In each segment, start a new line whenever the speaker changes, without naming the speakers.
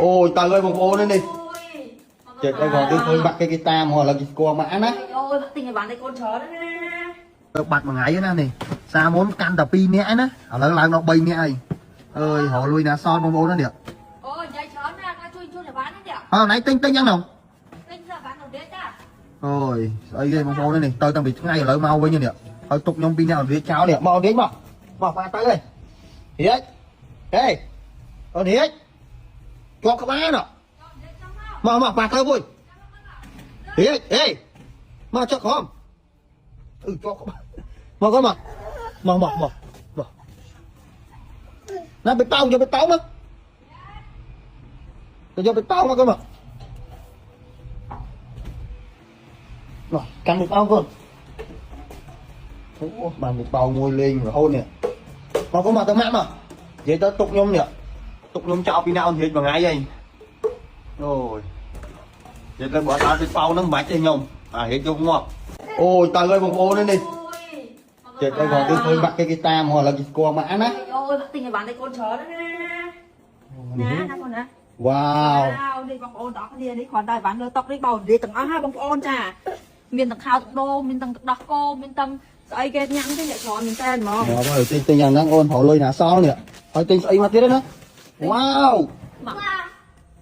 Ôi trời ơi, bông ô lên đi. Chết đây còn tôi bắt cái tam hoặc là cái con mã á.
Ôi tình người bán đây con chó đó nè.
Được bạch mà ngày nè này. Sa muốn căn tập pi nè á. Ở lần lần nó bay nè ai. Ơi họ lui nè son bông ô nó được.
Ôi dây chó nè, nó chui chui để bán đấy nhỉ.
Nãy tinh tinh nhá nào.
Tinh ra bán đồ đế ta.
Ôi, ấy đây bông ô này, tôi đang bị ngay ở mau với như nè. Thôi tục nhông pin nào viết cháo nè, mau đến mà. Mà pha tới đây. Hiết. Ê. Hiết. Cho các bạn nào. Mà pha tới vui. Hiết, ê. Mà cho không. Cho các bạn. Mà có mà. Mà. Nó bị tao mà. Cho bị tao mà cơ mà. Rồi, cắn được tao cơ. Bà một bầu ngồi lên rồi hôn nè. Mà có mà tao mát mà. Vậy tao tục nhông nè. Tục nhông chào pin nào thiệt mà ngay vậy. Rồi. Vậy tao bỏ tao cái bao nó mạch cho nhông. Hết chung không? Ôi trời ơi, bông ô lên đi. Chết đây còn tôi bắt cái tam hoặc là cái con mã á.
Ôi tình người bán đây con chó đó nè. Nè con nè.
Wow.
Đi bông ôn đó đi đi khoản đài bán lơ tóc đi bầu đi từng hai bông ôn chà. Miền tầng khao tầng đô, miền tầng đọc cô, miền tầng sợi ghét nhắn cái nhẹ chó miền tên mà.
Đó rồi tình rằng đang ôn họ lôi nà so nè. Thôi tình sợi mà tiếp đấy nữa. Wow.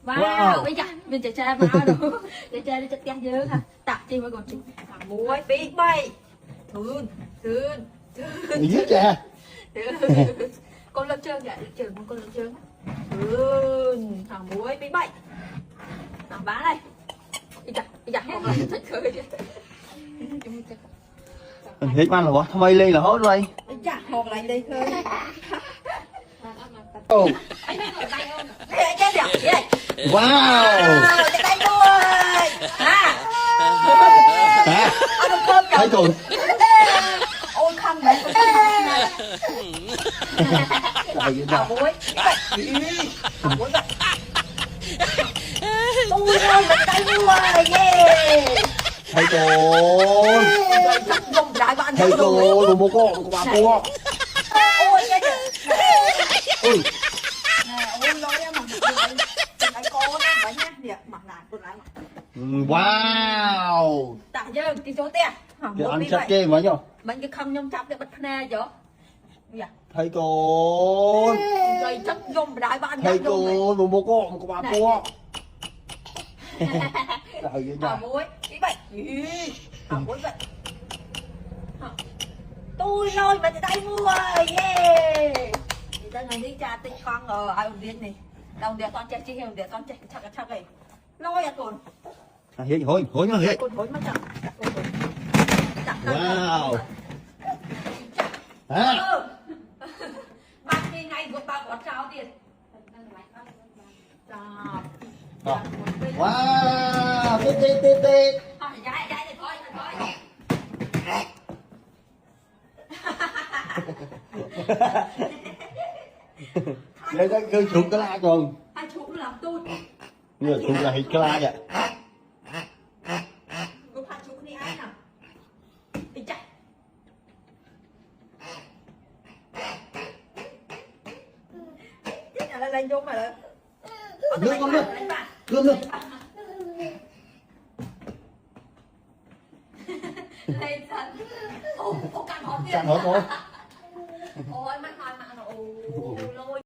Wow, bây giờ mình chạy xe vào đâu. Chạy xe đi chạy tiền dữ hả? Tạm chi mà còn chịu. Muối bí bay. Thương.
Giết cha.
Con lớp trơn kìa, trường con lớp trơn. Thằng muối bí bay. Thằng bá đây. Đi chặt không là thật cười.
Hết ăn rồi, thằng mày lên là hết rồi.
Chặt hộp lại đây thôi. Anh ngồi tay không? Đây chết được, đây.
Wow.
Đây luôn. Hả? Ăn cơm
thấy rồi.
Ôi không đấy. Thảo muối. Thảo muối vậy. Tôi ơi, mình tay luôn. Yeah.
Thấy rồi.
Dùng đại bạn
Thấy rồi, đồ bố cô, bà cô.
Ôi chết được.
Ôi.
Ôi lôi em mặc cái cô nó bánh nhá, điệp mặc lại tôi lại mặc.
Wow.
Tại giờ cái chỗ tiền.
Cái ăn chắc kê mà nhở.
Mình cái không nhông chắp để bật nè chứ. Dạ.
Thấy rồi.
Rồi chất dùng đại bạn.
Thấy rồi, đồ bố cô, bà cô.
Thảo muối, cái bệnh. Thảo muối vậy. Tôi lôi mà tay mua. Yeah. Thì ta này đi trà tinh con ở ai biết này. Đồng địa con chạy chi hiểu địa con chạy chắc này. Lôi à cồn.
Hiết hối nhá Hiết.
Cồn hối mà chẳng.
Wow. Hả?
Bạn đi ngay của bà có trao tiền.
Wow, tít.
Gái thì thôi.
Đây đó cứ xuống cái la rồi.
Hai chú làm tôi.
Như xuống là hít cái la vậy.
Có hai chú đi ai nào? Đi chạy. Nhà lên vô mà lên.
Nước con nước. Nước.
Lên dần. Ô, cắn hốt tiền.
Cắn hốt thôi.
Ôi, mắt